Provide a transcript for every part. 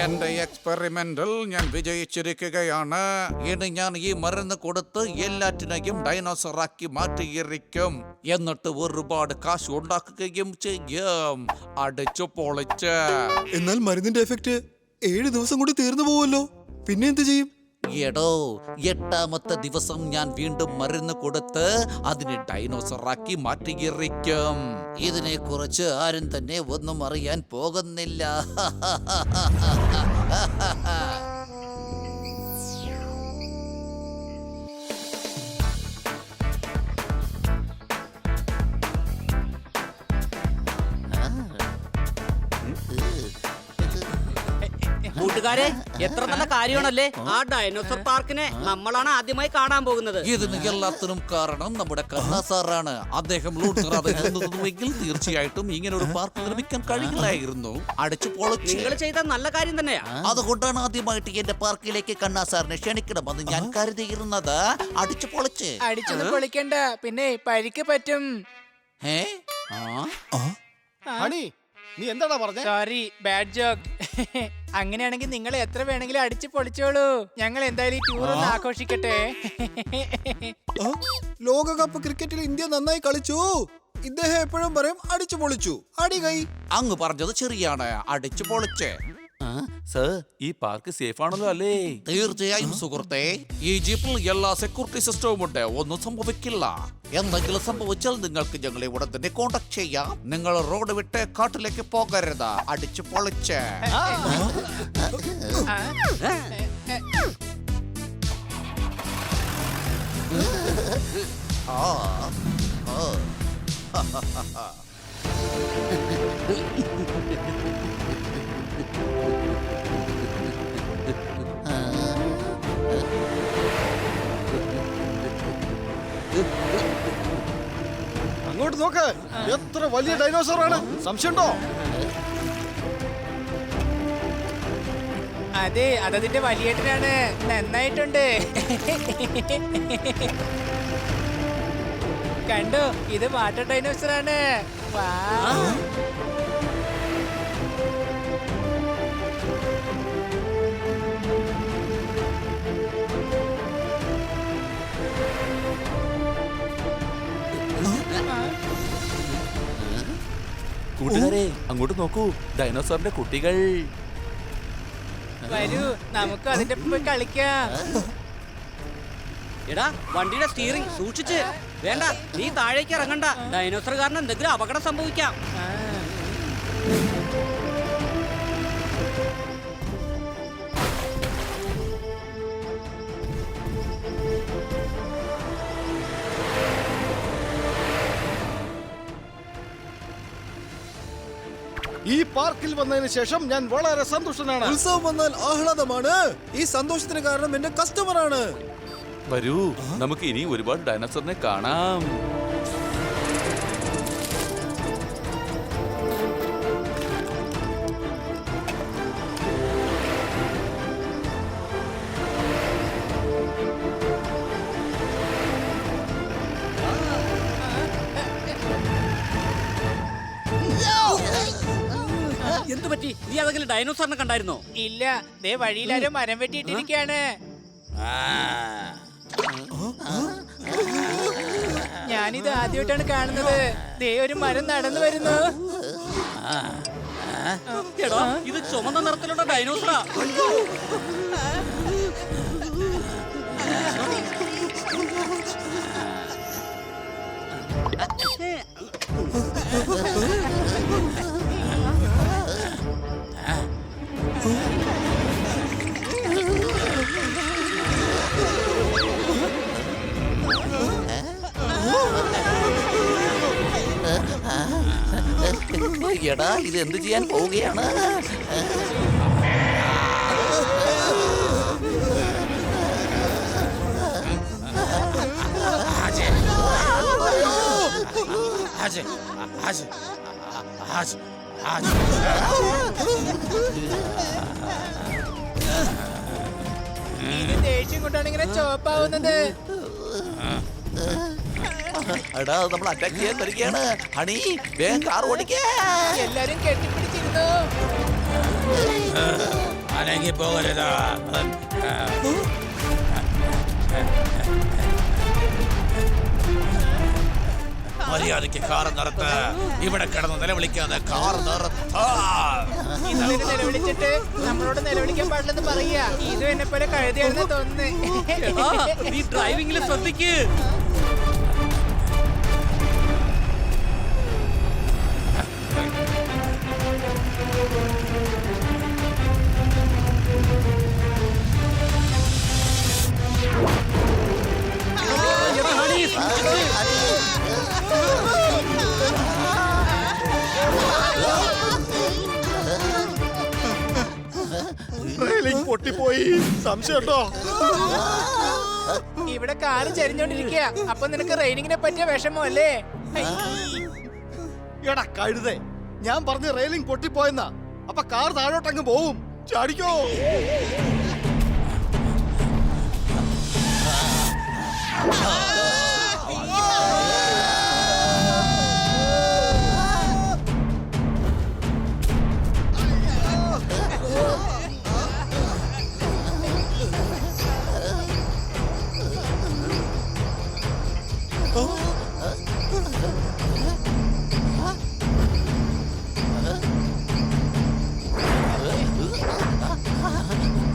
എന്റെ എക്സ്പെറിമെന്റിൽ ഞാൻ വിജയിച്ചിരിക്കുകയാണ്. ഇനി ഞാൻ ഈ മരുന്ന് കൊടുത്ത് എല്ലാറ്റിനെയും ഡൈനോസർ ആക്കി മാറ്റിയിരിക്കും. എന്നിട്ട് ഒരുപാട് കാശ് ഉണ്ടാക്കുകയും ചെയ്യും. അടിച്ചു പൊളിച്ച്. എന്നാൽ മരുന്നിന്റെ എഫക്റ്റ് 7 ദിവസം കൂടി തീർന്നു പോവല്ലോ. പിന്നെ എന്ത് ചെയ്യും? എടോ, 8ാമത്തെ ദിവസം ഞാൻ വീണ്ടും മരുന്ന് കൊടുത്ത് അതിനെ ഡൈനോസറാക്കി മാറ്റിയിരിക്കും. ഇതിനെ കുറിച്ച് ആരും തന്നെ ഒന്നും അറിയാൻ പോകുന്നില്ല. കൂട്ടുകാരെ, എത്ര നല്ല കാര്യമാണല്ലേ. ആ ഡൈനോസർ പാർക്കിനെ നമ്മളാണ് ആദ്യമായി കാണാൻ പോകുന്നത്. ഇതിന് എല്ലാത്തിനും കാരണം നമ്മുടെ കണ്ണ സാറാണ്. അദ്ദേഹം ലൂട്ടറാതെങ്കിൽ തീർച്ചയായിട്ടും ഇങ്ങനെ ഒരു പാർക്ക് നിർമ്മിക്കാൻ കഴിയില്ലായിരുന്നു. അടിച്ചു പൊളിച്ച്. നിങ്ങൾ ചെയ്ത നല്ല കാര്യം തന്നെയാ. അതുകൊണ്ടാണ് ആദ്യമായിട്ട് എന്റെ പാർക്കിലേക്ക് കണ്ണാ സാറിനെ ക്ഷണിക്കണമെന്ന് ഞാൻ കരുതിയിരുന്നത്. അടിച്ചു പൊളിച്ച്. അടിച്ചൊന്നും പൊളിക്കണ്ട, പിന്നെ പരിക്ക് പറ്റും. ഏ ഹണി, നീ എന്താടാ പറഞ്ഞേ? Sorry, bad joke. അങ്ങനെയാണെങ്കിൽ നിങ്ങൾ എത്ര വേണമെങ്കിലും അടിച്ചു പൊളിച്ചോളൂ. ഞങ്ങൾ എന്തായാലും ഈ ടൂർ ഒന്ന് ആഘോഷിക്കട്ടെ. ലോകകപ്പ് ക്രിക്കറ്റിൽ ഇന്ത്യ നന്നായി കളിച്ചു. ഇദ്ദേഹം എപ്പോഴും പറയും അടിച്ചു പൊളിച്ചു, അടി കൈ. അങ്ങ് പറഞ്ഞത് ശരിയാണ്. അടിച്ചു പൊളിച്ച്. സർ, ഈ പാർക്ക് സേഫ് ആണല്ലോ അല്ലേ? തീർച്ചയായും സുഹൃത്തെ. ഈ ജീപ്പിൽ എല്ലാ സെക്യൂരിറ്റി സിസ്റ്റവും ഉണ്ട്. ഒന്നും സംഭവിക്കില്ല. എന്തെങ്കിലും സംഭവിച്ചാൽ നിങ്ങൾക്ക് ഞങ്ങളെ ഉടൻ തന്നെ കോണ്ടാക്ട് ചെയ്യാം. നിങ്ങൾ റോഡ് വിട്ട് കാട്ടിലേക്ക് പോകരുത്. അടിച്ചു പൊളിച്ച്. അങ്ങോട്ട് നോക്ക്, എത്ര വലിയ ഡൈനോസർ ആണ്. സംശയമുണ്ടോ? അതെ, അതതിന്റെ വലിയേട്ടനാണ്. നന്നായിട്ടുണ്ട്. കണ്ടോ, ഇത് വാട്ടർ ഡൈനോസർ ആണ്. കൂട്ടുകാരെ, അങ്ങോട്ട് നോക്കൂ, ഡൈനോസറിന്റെ കുട്ടികൾ. വരൂ, നമുക്ക് അതിന്റെ ഒപ്പം പോയി കളിക്കാം. എടാ, വണ്ടിയുടെ സ്റ്റിയറിംഗ് സൂക്ഷിച്ച്. വേണ്ട, നീ താഴേക്ക് ഇറങ്ങണ്ട. ഡൈനോസർ കാരണം എന്തെങ്കിലും അപകടം സംഭവിക്കാം. ഈ പാർക്കിൽ വന്നതിന് ശേഷം ഞാൻ വളരെ സന്തുഷ്ടനാണ്. ഉത്സവം വന്നാൽ ആഹ്ലാദമാണ്. ഈ സന്തോഷത്തിന് കാരണം എന്റെ കസ്റ്റമറാണ്. വരൂ, നമുക്ക് ഇനി ഒരുപാട് ഡൈനോസറിനെ കാണാം. എന്തു പറ്റി? നീ അതെങ്കിലും ഡൈനോസറിനെ കണ്ടായിരുന്നോ? ഇല്ല, ദേ വഴിയിലാരോ മരം വെട്ടിയിട്ടിരിക്കാണ്. ഞാനിത് ആദ്യമായിട്ടാണ് കാണുന്നത്. ദേ ഒരു മരം നടന്നു വരുന്നു. എടാ, ഇത് ചുമന്ന നിറത്തിലുള്ള ഡൈനോസറാ. എടാ, ഇത് എന്ത് ചെയ്യാൻ പോവുകയാണ്? ഇത് ദേഷ്യം കൊണ്ടാണ് ഇങ്ങനെ ചോപ്പാവുന്നത്. എടാ, നമ്മൾ അറ്റാക്ക് ചെയ്യാൻ വരികയാണ്. ഹണി, വേഗം കാർ ഓടിക്കേ. എല്ലാരും കെട്ടിപ്പിടിച്ചിരുന്നു. അനങ്ങി പോകരുത്. മര്യാദയ്ക്ക് കാർ നിർത്ത്. ഇവിടെ കിടന്ന് നിലവിളിക്കാതെ കാർ നിർത്ത. ഇന്നലെ നിലവിളിച്ചിട്ട് നമ്മളോട് നിലവിളിക്കാൻ പാടില്ലെന്ന് പറയാ. ഇതും എന്നെ പോലെ കഴുതിയാണെന്ന് തോന്നുന്നു. നീ ഡ്രൈവിംഗിൽ ശ്രദ്ധിക്ക്. റെയിലിംഗ് പൊട്ടിപ്പോയി. സംശയമുണ്ടോ? ഇവിടെ കാറ് ചരിഞ്ഞോണ്ടിരിക്കുക. അപ്പൊ നിനക്ക് റെയിനിങ്ങിനെ പറ്റിയ വിഷമല്ലേ? എടാ കഴുതേ, ഞാൻ പറഞ്ഞ റെയിലിംഗ് പൊട്ടിപ്പോയെന്നാ. അപ്പൊ കാർ താഴോട്ടങ്ങ് പോവും. ചാടിക്കോ.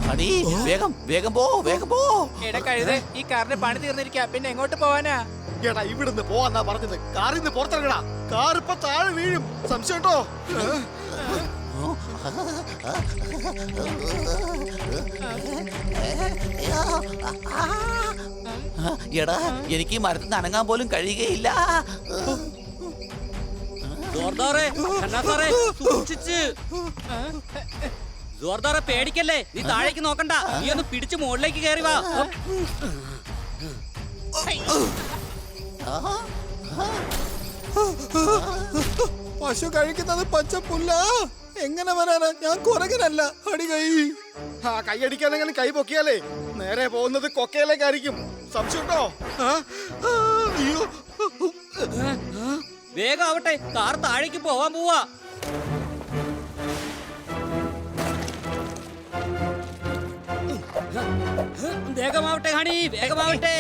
ഹണി, വേഗം വേഗം പോ, വേഗം പോ. എടാ കഴുത, ഈ കാറിന്റെ പണി തീർന്നിരിക്കുക. പിന്നെ എങ്ങോട്ട് പോവാനാ? എടാ ഇവിടുന്ന് പോവാന്നാ പറഞ്ഞത്. കാറിൽ നിന്ന് പുറത്തിറങ്ങടാ. കാർ ഇപ്പൊ താഴെ വീഴും. സംശയമുണ്ടോ? എടാ, എനിക്ക് ഈ മരത്തിൽ നിന്ന് അനങ്ങാൻ പോലും കഴിയുകയില്ല. ജോർദാറെ, ഖന്നാസാറെ, സൂക്ഷിച്ച്. ജോർദാറെ പേടിക്കല്ലേ. നീ താഴേക്ക് നോക്കണ്ട. നീ ഒന്ന് പിടിച്ച് മുകളിലേക്ക് കയറി വാ. പശു കഴിക്കുന്നത് പച്ചപ്പുല്ല. എങ്ങനെ വരാനാ? ഞാൻ കുരങ്ങനല്ല. അടി കൈ. ആ കൈയടിക്കാനെങ്കിലും കൈ പൊക്കിയാലേ നേരെ പോകുന്നത് കൊക്കയിലേക്കായിരിക്കും. സംശയമുണ്ടോ? അയ്യോ. വേഗം ആവട്ടെ, കാർ താഴേക്ക് പോവാൻ പോവാ. വേഗമാവട്ടെ ഹണി, വേഗമാവട്ടെ.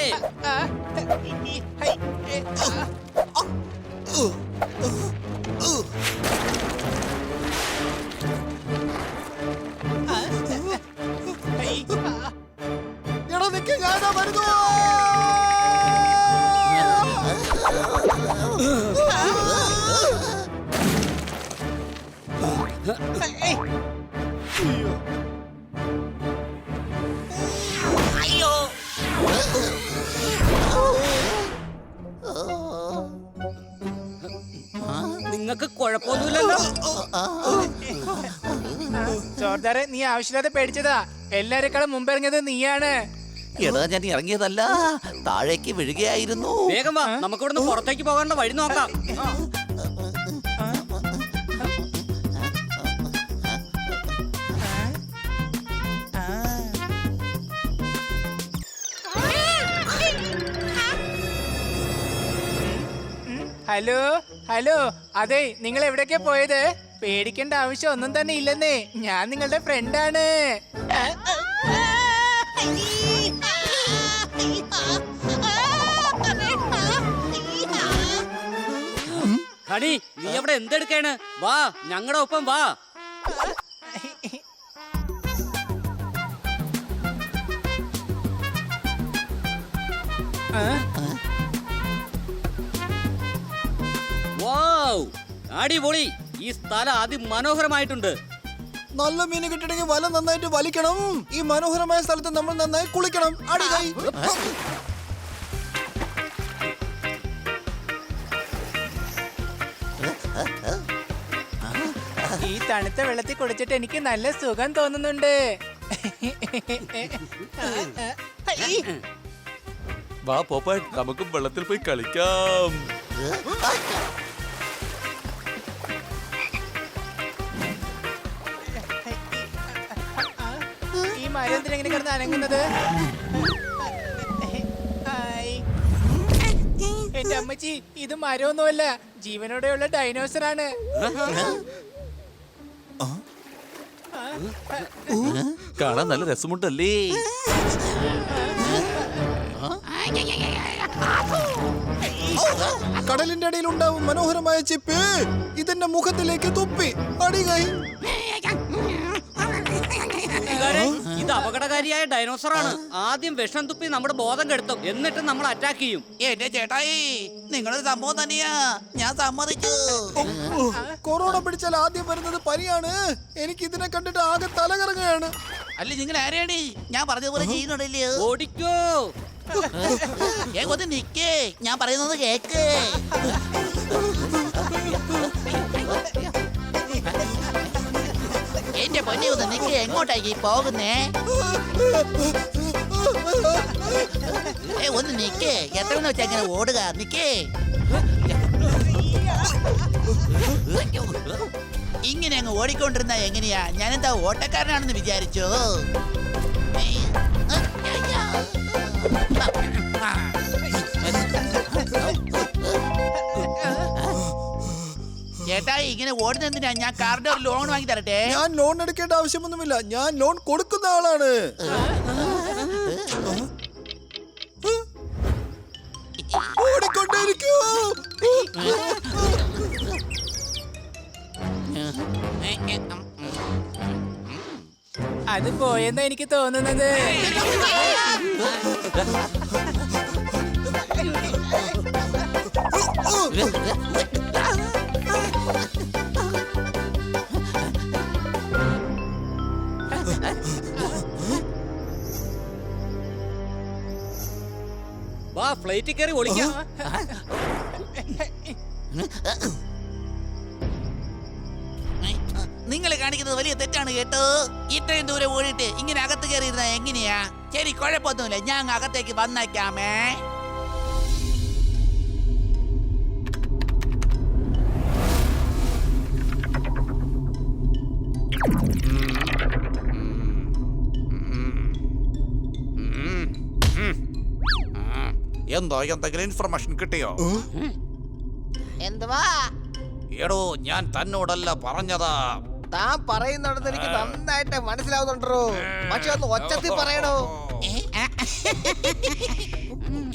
എടാ നിക്ക്, ഞാനാ വരുന്നു. നിങ്ങൾക്ക് കുഴപ്പമൊന്നുമില്ലല്ലോ. ജോർദാറെ, നീ ആവശ്യമില്ലാതെ പേടിച്ചതാ. എല്ലാരെക്കാളും മുമ്പ് ഇറങ്ങിയത് നീയാണ്. എടാ, ഞാൻ ഇറങ്ങിയതല്ല, താഴേക്ക് വീഴുകയായിരുന്നു. വേഗം വാ, നമുക്ക് ഇവിടുന്ന് പുറത്തേക്ക് പോകാനുള്ള വഴി നോക്കാം. ഹലോ ഹലോ, അതെ, നിങ്ങൾ എവിടേക്കാ പോയത്? പേടിക്കേണ്ട ആവശ്യം ഒന്നും തന്നെ ഇല്ലെന്നേ. ഞാൻ നിങ്ങളുടെ ഫ്രണ്ടാണ്. ഹണി, നീ അവിടെ എന്തെടുക്കാണ്? വാ, ഞങ്ങളുടെ ഒപ്പം വാ. വൗ, അടിപൊളി. ഈ സ്ഥലം അതിമനോഹരമായിട്ടുണ്ട്. നല്ല മീൻ കിട്ടണമെങ്കിൽ വല നന്നായിട്ട് വലിക്കണം. ഈ മനോഹരമായ സ്ഥലത്ത് നമ്മൾ നന്നായി കുളിക്കണം. അടി കൈ. ഈ തണുത്ത വെള്ളത്തിൽ കുളിച്ചിട്ട് എനിക്ക് നല്ല സുഖം തോന്നുന്നുണ്ട്. വാ പോപ്പാൻ, നമുക്ക് വെള്ളത്തിൽ പോയി കളിക്കാം. ഈ മരം എന്തിനെങ്ങനെ കിടന്ന് അനങ്ങുന്നത്? എന്റെ അമ്മച്ചി, ഇത് മരമൊന്നുമല്ല, ജീവനോടെയുള്ള ഡൈനോസർ ആണ്. കാണാൻ നല്ല രസമുണ്ടല്ലേ? കടലിന്റെ അടിയിൽ ഉണ്ടാവും മനോഹരമായ ചിപ്പ് ഇതിന്റെ മുഖത്തിലേക്ക് തുപ്പി അടികൈ. കൂട്ടുകാരെ, ഇത് അപകടകാരിയായ ഡൈനോസർ ആണ്. ആദ്യം വിഷം തുപ്പി നമ്മുടെ ബോധം കെടുത്തും, എന്നിട്ട് നമ്മൾ അറ്റാക്ക് ചെയ്യും. എന്റെ ചേട്ടായി, നിങ്ങളൊരു സംഭവം തന്നെയാ, ഞാൻ സമ്മതിച്ചു. കൊറോണ പിടിച്ചാൽ ആദ്യം വരുന്നത് പനിയാണ്. എനിക്ക് ഇതിനെ കണ്ടിട്ട് ആകെ തലകറങ്ങുകയാണ്. അല്ല, നിങ്ങൾ ആരെയാണ്? ഞാൻ പറഞ്ഞതുപോലെ ചെയ്യുന്നുണ്ടല്ലോ. ഓടിക്കോ. ഒന്ന് നിക്കേ, ഞാൻ പറയുന്നത് കേക്ക്. എന്റെ പൊന്നെ, ഒന്ന് നിക്ക്. എങ്ങോട്ടായി പോകുന്നേ? ഒന്ന് നിക്കേ. എത്രയെന്ന് വെച്ചാ ഇങ്ങനെ ഓടുക? നിക്കേ. ഇങ്ങനെ അങ്ങ് ഓടിക്കൊണ്ടിരുന്ന എങ്ങനെയാ? ഞാനെന്താ ഓട്ടക്കാരനാണെന്ന് വിചാരിച്ചോ? ചേട്ടാ, ഇങ്ങനെ ഓടുന്നെന്തിനാ? ഞാൻ കാറിന്റെ ഒരു ലോൺ വാങ്ങി തരട്ടെ? ഞാൻ ലോൺ എടുക്കേണ്ട ആവശ്യമൊന്നുമില്ല. ഞാൻ ലോൺ കൊടുക്കുന്ന ആളാണ്. ഓടിക്കൊണ്ടേയിരിക്കൂ. അത് പോയെന്നാ എനിക്ക് തോന്നുന്നത്. വാ, ഫ്ലൈറ്റിൽ കയറി ഒളിക്കാം. നിങ്ങൾ കാണിക്കുന്നത് വലിയ തെറ്റാണ് കേട്ടോ. ഇത്രയും ദൂരം ഓടിയിട്ട് ഇങ്ങനെ അകത്ത് കയറിയിരുന്ന എങ്ങനെയാ? ശരി, കുഴപ്പമൊന്നുമില്ല, ഞാൻ അങ്ങ് അകത്തേക്ക് വന്നേക്കാമേ. എന്തോ എന്തെങ്കിലും ഇൻഫർമേഷൻ കിട്ടിയോ? എന്തുവാ? എടോ, ഞാൻ തന്നോടല്ല പറഞ്ഞതാ. താൻ പറയുന്നുണ്ടെന്ന് എനിക്ക് നന്നായിട്ട് മനസ്സിലാവുന്നുണ്ടോ, പക്ഷെ ഒന്ന് ഒച്ചത്തിൽ പറയണോ.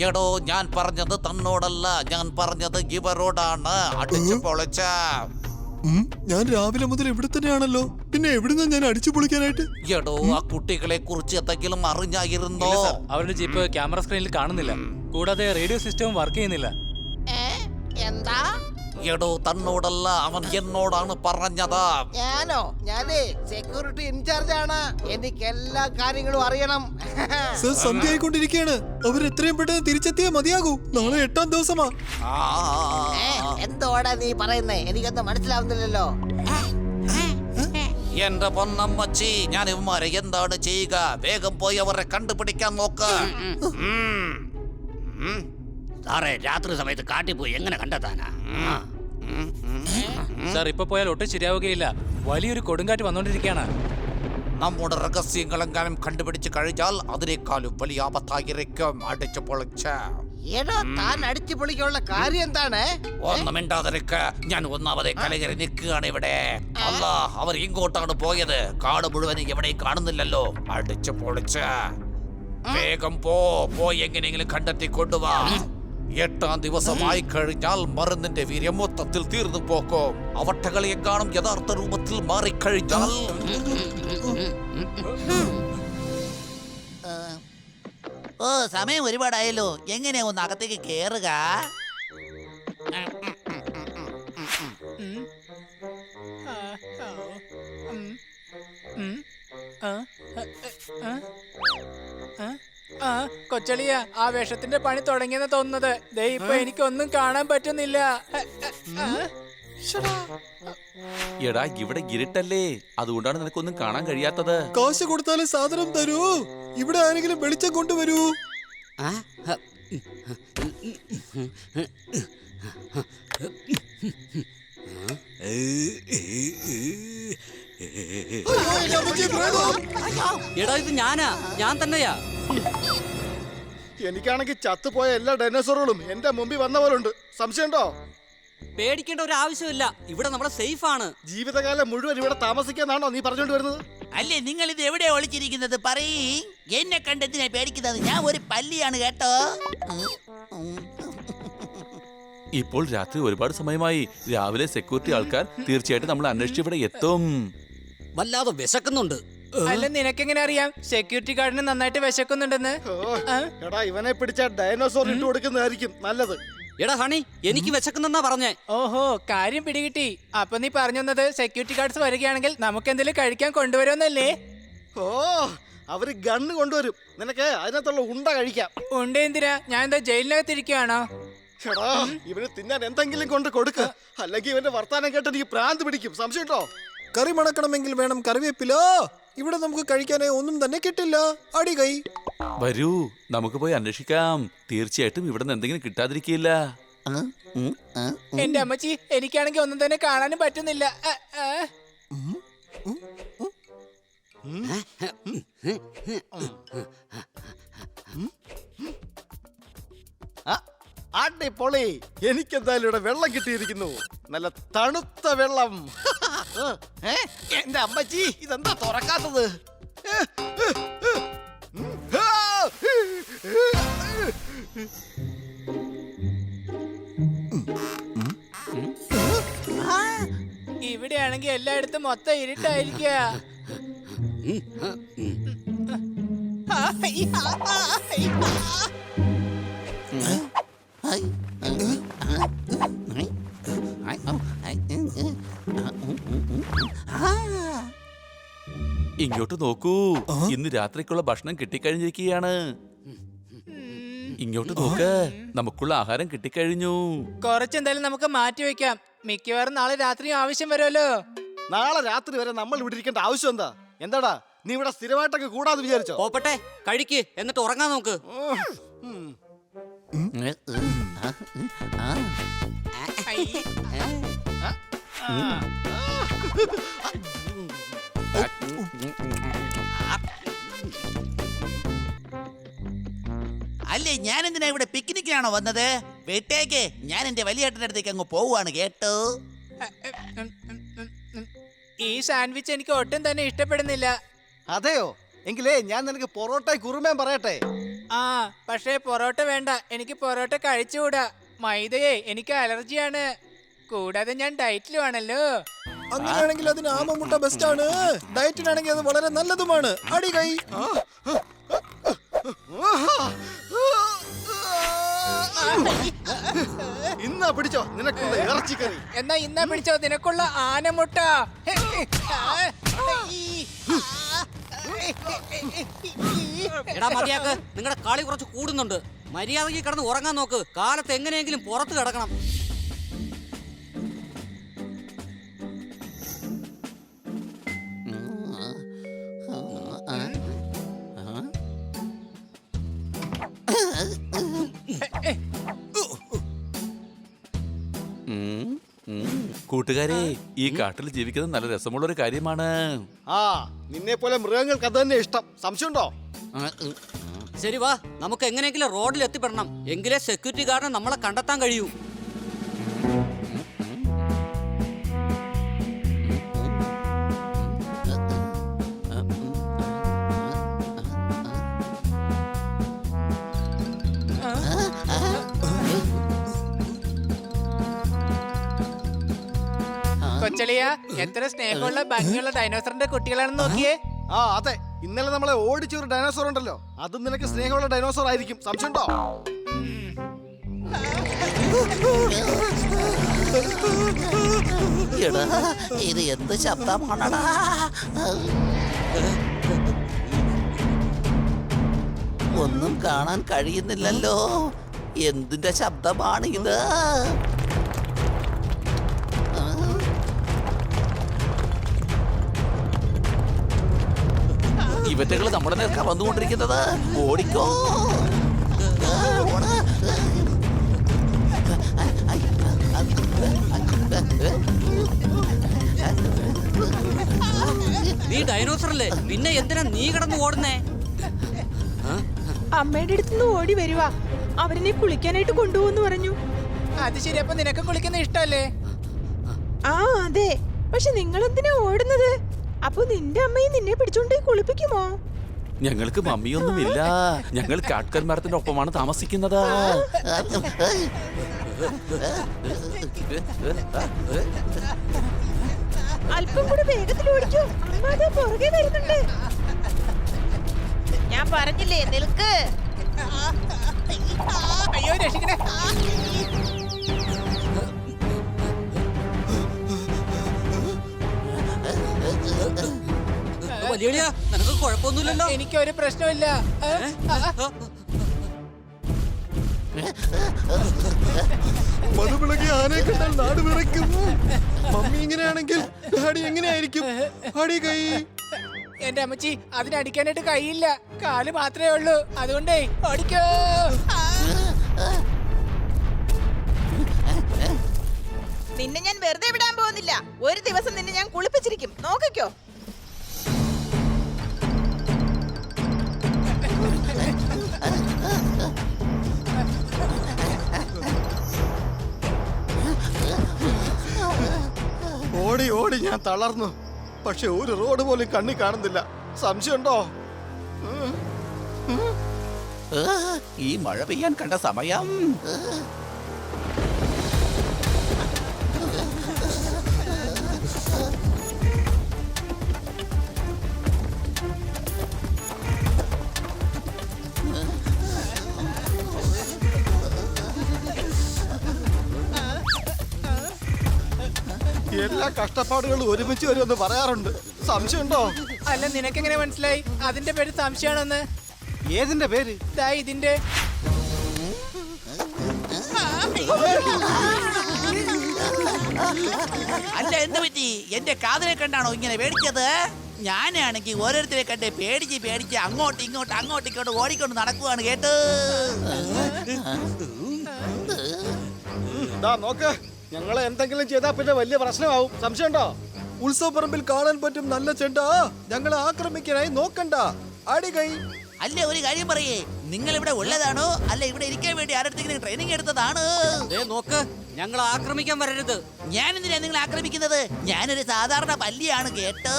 എടോ, ഞാൻ പറഞ്ഞത് തന്നോടല്ല, ഞാൻ പറഞ്ഞത് ഇവരോടാണ്. അടിച്ചു പൊളിച്ച. ഞാൻ രാവിലെ മുതൽ ഇവിടെ തന്നെയാണല്ലോ. പിന്നെ എവിടുന്നാ ഞാൻ അടിച്ചു പൊളിക്കാനായിട്ട്? എടോ, ആ കുട്ടികളെ കുറിച്ച് എന്തെങ്കിലും അറിഞ്ഞായിരുന്നോ? അവരുടെ ജീപ്പ് ക്യാമറ സ്ക്രീനിൽ കാണുന്നില്ല. കൂടാതെ റേഡിയോ സിസ്റ്റവും വർക്ക് ചെയ്യുന്നില്ല. എന്താ? എടോ, തന്നോടല്ല, അവൻ എന്നോടാണ് പറഞ്ഞത്. ഞാനേ സെക്യൂരിറ്റി ഇൻചാർജ് ആണ്. എനിക്ക് എല്ലാ കാര്യങ്ങളും അറിയണം. സർ, സന്ധ്യ ആയിക്കൊണ്ടിരിക്കുകയാണ്. അവർ എത്രയും പെട്ടെന്ന് തിരിച്ചെത്തിയാ മതിയാകൂ. നാളെ 8ാം ദിവസമാ. എന്തോടാ നീ പറയുന്നേ? എനിക്കൊന്നും മനസ്സിലാവുന്നില്ലല്ലോ. എന്റെ പൊന്നമ്മച്ചി, ഞാൻ ഇവന്മാരെ എന്താണ് ചെയ്യുക? വേഗം പോയി അവരെ കണ്ടുപിടിക്കാൻ നോക്ക്. സാറേ, രാത്രി സമയത്ത് കാട്ടിൽ പോയി എങ്ങനെ കണ്ടെത്താനാ? സാർ, ഇപ്പൊ പോയാൽ ഒട്ടും ശരിയാവുകയില്ല. വലിയൊരു കൊടുങ്കാറ്റ് വന്നോണ്ടിരിക്കുകയാണ്. നമ്മുടെ രഹസ്യങ്ങളെങ്കിലും കണ്ടുപിടിച്ച് കഴിഞ്ഞാൽ അതിനേക്കാളും വലിയ ആപത്തായിരിക്കും. അടിച്ചു പൊളിച്ച. എടോ, താൻ അടിച്ചു പൊളിക്കാനുള്ള കാര്യം എന്താണ്? ഒന്നും മിണ്ടാതിരിക്ക. ഞാൻ ഒന്നാമതെ കലകരി നിൽക്കുകയാണ് ഇവിടെ. അല്ല, അവർ ഇങ്ങോട്ടാണ് പോയത്. കാട് മുഴുവൻ എവിടെയും കാണുന്നില്ലല്ലോ. അടിച്ചു പൊളിച്ച. വേഗം പോയി എങ്ങനെയെങ്കിലും കണ്ടെത്തി കൊണ്ടുവാ. 8ാം ദിവസമായി കഴിഞ്ഞാൽ മരുന്നിന്റെ വീര്യം മൊത്തത്തിൽ തീർന്നു പോക്കും. അവട്ടകളെ കാണും യഥാർത്ഥ രൂപത്തിൽ മാറിക്കഴിഞ്ഞാൽ സമയം ഒരുപാടായല്ലോ. എങ്ങനെയാ ഒന്ന് അകത്തേക്ക് കേറുക? കൊച്ചളിയ, ആ വേഷത്തിന്റെ പണി തുടങ്ങിയെന്ന് തോന്നുന്നത്. ദേ ഇപ്പൊ എനിക്കൊന്നും കാണാൻ പറ്റുന്നില്ല. എടാ, ഇവിടെ ഇരുട്ടല്ലേ, അതുകൊണ്ടാണ് നിനക്കൊന്നും കാണാൻ കഴിയാത്തത്. കാശ് കൊടുത്താലേ സാധനം തരൂ. ഇവിടെ ആരെങ്കിലും വെളിച്ചം കൊണ്ടുവരൂ. എടാ, ഇത് ഞാൻ തന്നെയാ. എനിക്കാണെങ്കിൽ ചത്തുപോയ എല്ലാ ഡൈനോസറുകളും എന്റെ മുമ്പിൽ വന്ന പോലുണ്ട്. സംശയമുണ്ടോ? പേടിക്കേണ്ട ഒരു ആവശ്യമില്ല. ഇവിടെ നമ്മളെ സേഫ് ആണ്. ജീവിതകാലം മുഴുവൻ ഇവിടെ താമസിക്കാന്നാണോ നീ പറഞ്ഞോണ്ട് വരുന്നത്? അല്ലേ നിങ്ങൾ ഇത് എവിടെയാ ഒളിച്ചിരിക്കുന്നത്? പറയ്, എന്നെ കണ്ടെത്തിനെ പേടിക്കുന്നത്? ഞാൻ ഒരു പല്ലിയാണ് കേട്ടോ. ഇപ്പോൾ രാത്രി ഒരുപാട് സമയമായി. രാവിലെ സെക്യൂരിറ്റി ആൾക്കാർ തീർച്ചയായിട്ടും നമ്മൾ അന്വേഷിച്ച് ഇവിടെ എത്തും. വല്ലാതെ വിശക്കുന്നുണ്ട്. അല്ല നിനക്കെങ്ങനെ അറിയാം സെക്യൂരിറ്റി ഗാർഡിന് നന്നായിട്ട് വിശക്കുന്നുണ്ടെന്ന്? ആ? എടാ ഇവനെ പിടിച്ച ഡൈനോസോർ ഇട്ട് കൊടുക്കുന്നതായിരിക്കും നല്ലത്. എടാ ഹണി, എനിക്ക് വിശക്കുന്നെന്നാ പറഞ്ഞേ. ഓഹോ, കാര്യം പിടികിട്ടി. അപ്പൊ നീ പറഞ്ഞു വന്നത് സെക്യൂരിറ്റി ഗാർഡ്സ് വരികയാണെങ്കിൽ നമുക്ക് എന്തെങ്കിലും കഴിക്കാൻ കൊണ്ടുവരുമെന്നല്ലേ? ഓ, അവര് ഗണ്ണ് കൊണ്ടുവരും. നിനക്ക് അതിനകത്തുള്ള ഉണ്ട കഴിക്കാം. ഉണ്ട് എന്തിനാ? ഞാൻ എന്താ ജയിലിനകത്തിരിക്കുകയാണോ? എടാ ഇവന് തിന്നാൻ എന്തെങ്കിലും കൊണ്ട് കൊടുക്ക, അല്ലെങ്കിൽ ഇവന്റെ വർത്താനം കേട്ട് എനിക്ക് പ്രാന്ത് പിടിക്കും. സംശയട്ടോ? കറി മണക്കണമെങ്കിൽ വേണം കറിവേപ്പില. ഇവിടെ നമുക്ക് കഴിക്കാനായി ഒന്നും തന്നെ കിട്ടില്ല. അടി കൈ. വരൂ, നമുക്ക് പോയി അന്വേഷിക്കാം. തീർച്ചയായിട്ടും ഇവിടെ നിന്ന് എന്തെങ്കിലും കിട്ടാതിരിക്കില്ല. എന്റെ അമ്മച്ചി, എനിക്കാണെങ്കിൽ ഒന്നും തന്നെ കാണാനും പറ്റുന്നില്ല. അടിപൊളി. എനിക്കെന്തായാലും ഇവിടെ വെള്ളം കിട്ടിയിരിക്കുന്നു. നല്ല തണുത്ത വെള്ളം. എന്റെ അമ്മച്ചി, ഇതെന്താ തുറക്കാത്തത്? ഇവിടെയാണെങ്കിൽ എല്ലായിടത്തും മൊത്തം ഇരുട്ടായിരിക്കുക. ഇങ്ങോട്ട് നോക്കൂ, ഇന്ന് രാത്രിക്കുള്ള ഭക്ഷണം കിട്ടിക്കഴിഞ്ഞിരിക്കുകയാണ്. ഇങ്ങോട്ട് നോക്ക്, നമുക്കുള്ള ആഹാരം കിട്ടിക്കഴിഞ്ഞു. കുറച്ചെന്തായാലും നമുക്ക് മാറ്റി വെക്കാം. മിക്കവാറും നാളെ രാത്രിയും ആവശ്യം വരുമല്ലോ. നാളെ രാത്രി വരെ നമ്മൾ ഇവിടെ ഇരിക്കേണ്ട ആവശ്യം എന്താ? എന്താടാ നീ ഇവിടെ സ്ഥിരമായിട്ടൊക്കെ കൂടാതെ വിചാരിച്ചോ? പോപ്പട്ടെ, കഴിക്ക്, എന്നിട്ട് ഉറങ്ങാൻ നോക്ക്. അല്ലേ, ഞാൻ എന്തിനാ ഇവിടെ പിക്നിക്കിനാണോ വന്നത്? വീട്ടേക്ക് ഞാൻ എന്റെ വലിയ ഏട്ടൻ്റെ അടുത്തേക്ക് അങ്ങ് പോവുകയാണ് കേട്ടോ. ഈ സാൻഡ്വിച്ച് എനിക്ക് ഒട്ടും തന്നെ ഇഷ്ടപ്പെടുന്നില്ല. അതെയോ? എങ്കിലേ ഞാൻ നിനക്ക് പൊറോട്ട കുറുമേൻ പറയട്ടെ. ആ, പക്ഷേ പൊറോട്ട വേണ്ട. എനിക്ക് പൊറോട്ട കഴിച്ചുകൂടാ. മൈദയെ എനിക്ക് അലർജിയാണ്. കൂടാതെ ഞാൻ ഡയറ്റിലുമാണല്ലോ. അങ്ങനെയാണെങ്കിൽ അതിന് ആമമുട്ട ബെസ്റ്റ് ആണ്. ഡയറ്റിനാണെങ്കിൽ അത് വളരെ നല്ലതുമാണ്. അടി കൈ. ഇന്നാ പിടിച്ചോ നിനക്കുള്ള ഇറച്ചിക്കറി. എന്നാ ഇന്നാ പിടിച്ചോ നിനക്കുള്ള ആനമുട്ട. എടാ മതിയാക്ക്, നിങ്ങളുടെ കളി കുറച്ച് കൂടുന്നുണ്ട്. മര്യാദയ്ക്ക് കിടന്ന് ഉറങ്ങാൻ നോക്ക്. കാലത്ത് എങ്ങനെയെങ്കിലും പുറത്ത് കിടക്കണം. കൂട്ടുകാരെ, ഈ കാട്ടിൽ ജീവിക്കുന്നത് നല്ല രസമുള്ള ഒരു കാര്യമാണ്. ആ, നിന്നെ പോലെ മൃഗങ്ങൾക്ക് അത് തന്നെ ഇഷ്ടം. സംശയമുണ്ടോ? ശരി വാ, നമുക്ക് എങ്ങനെയെങ്കിലും റോഡിൽ എത്തിപ്പെടണം. എങ്കിലേ സെക്യൂരിറ്റി ഗാർഡിന് നമ്മളെ കണ്ടെത്താൻ കഴിയൂ. കൊച്ചളിയ, എത്ര സ്നേഹമുള്ള ഭംഗിയുള്ള ഡൈനോസറിന്റെ കുട്ടികളാണെന്ന് നോക്കിയേ. ആ അതെ, ഇന്നലെ നമ്മളെ ഓടിച്ച ഒരു ഡൈനോസോർ ഉണ്ടല്ലോ, അതും നിനക്ക് സ്നേഹമുള്ള ഡൈനോസോർ ആയിരിക്കും. സംശയമുണ്ടോ? എടാ, ഇത് എന്ത് ശബ്ദമാണടാ? ഒന്നും കാണാൻ കഴിയുന്നില്ലല്ലോ. എന്തിന്റെ ശബ്ദമാണ് ഇത്? ഇവറ്റകൾ നമ്മുടെ നേർക്കാ വന്നുകൊണ്ടിരിക്കുന്നത്. ഓടിക്കോ. നീ ഡൈനോസർ അല്ലേ, പിന്നെ എന്തിനാ നീ കിടന്ന് ഓടുന്നേ? അമ്മയുടെ അടുത്തുനിന്ന് ഓടി വരുവാ. അവരെന്നെ കുളിക്കാനായിട്ട് കൊണ്ടുപോകുന്നു പറഞ്ഞു. അത് ശരി, അപ്പൊ നിനക്ക് കുളിക്കുന്ന ഇഷ്ടല്ലേ? ആ അതെ, പക്ഷെ നിങ്ങൾ എന്തിനാ ഓടുന്നത്? അപ്പൊ നിന്റെ അമ്മയും നിന്നെ പിടിച്ചോണ്ട് കുളിപ്പിക്കുമോ? ഞങ്ങൾക്ക് മമ്മിയൊന്നുമില്ല. ഞങ്ങൾ കാട്കർ മരത്തിന്റെ ഒപ്പമാണ് താമസിക്കുന്നത്. അല്പം കൂടി വേഗത്തിൽ ഓടിക്കോ, അമ്മ അതാ പുറകെ വരുന്നുണ്ട്. ഞാൻ പറഞ്ഞില്ലേ നിൽക്ക്. അയ്യോ രക്ഷിക്കണേ. വലിയ നിനക്ക് കുഴപ്പമൊന്നുമില്ലല്ലോ. എനിക്കൊരു പ്രശ്നമില്ല. മധുപിളകി ആനയെ കണ്ടാൽ നാട് വിറയ്ക്കും. മമ്മി ഇങ്ങനെയാണെങ്കിൽ ഡാഡി എങ്ങനെയായിരിക്കും? അടി കൈ. എന്റെ അമ്മച്ചി അതിനടിക്കാനായിട്ട് കഴിയില്ല, കാല് മാത്രമേ ഉള്ളൂ. അതുകൊണ്ടേ ഓടിക്കോ. നിന്നെ ഞാൻ വെറുതെ വിടാൻ പോകുന്നില്ല. ഒരു ദിവസം നിന്നെ ഞാൻ കുളിപ്പിച്ചിരിക്കും, നോക്കിക്കോ. ഓടി ഓടി ഞാൻ തളർന്നു. പക്ഷെ ഒരു റോഡ് പോലും കണ്ണി കാണുന്നില്ല. സംശയമുണ്ടോ? ഈ മഴ പെയ്യാൻ കണ്ട സമയം. എല്ലാ കഷ്ടപ്പാടുകളും ഒരുമിച്ച് വരുമെന്ന് പറയാറുണ്ട്. സംശയമുണ്ടോ? അല്ല, നിനക്കെങ്ങനെ മനസ്സിലായി അതിന്റെ പേര് സംശയമാണെന്ന്? ഏതിന്റെ പേര്? ദാ ഇതിന്റെ. അല്ല, എന്ത് പറ്റി? എന്റെ കാതിനെ കണ്ടാണോ ഇങ്ങനെ പേടിച്ചത്? ഞാനാണെങ്കിൽ ഓരോരുത്തരെ കണ്ട് പേടിച്ച് പേടിച്ച് അങ്ങോട്ട് ഇങ്ങോട്ട് ഓടിക്കൊണ്ട് നടക്കുവാണ് കേട്ടോ. നോക്ക്, ഞങ്ങളെ എന്തെങ്കിലും ചെയ്താ പിന്നെ വലിയ പ്രശ്നമാവും. സംശയമുണ്ടോ? ഉത്സവപ്പറമ്പിൽ കാണാൻ പറ്റും നല്ല ചെണ്ട. ഞങ്ങളെ ആക്രമിക്കാനായി നോക്കണ്ട. അടി കൈ. അല്ല, ഒരു കാര്യം പറയേ, നിങ്ങൾ ഇവിടെ ഉള്ളതാണോ അല്ല ഇവിടെ ഇരിക്കാൻ വേണ്ടി ആരുടെ ട്രെയിനിങ് എടുത്തതാണ്? നോക്ക്, ഞങ്ങൾ ആക്രമിക്കാൻ വരരുത്. ഞാൻ എന്തിനാ നിങ്ങൾ ആക്രമിക്കുന്നത്? ഞാനൊരു സാധാരണ പല്ലിയാണ് കേട്ടോ.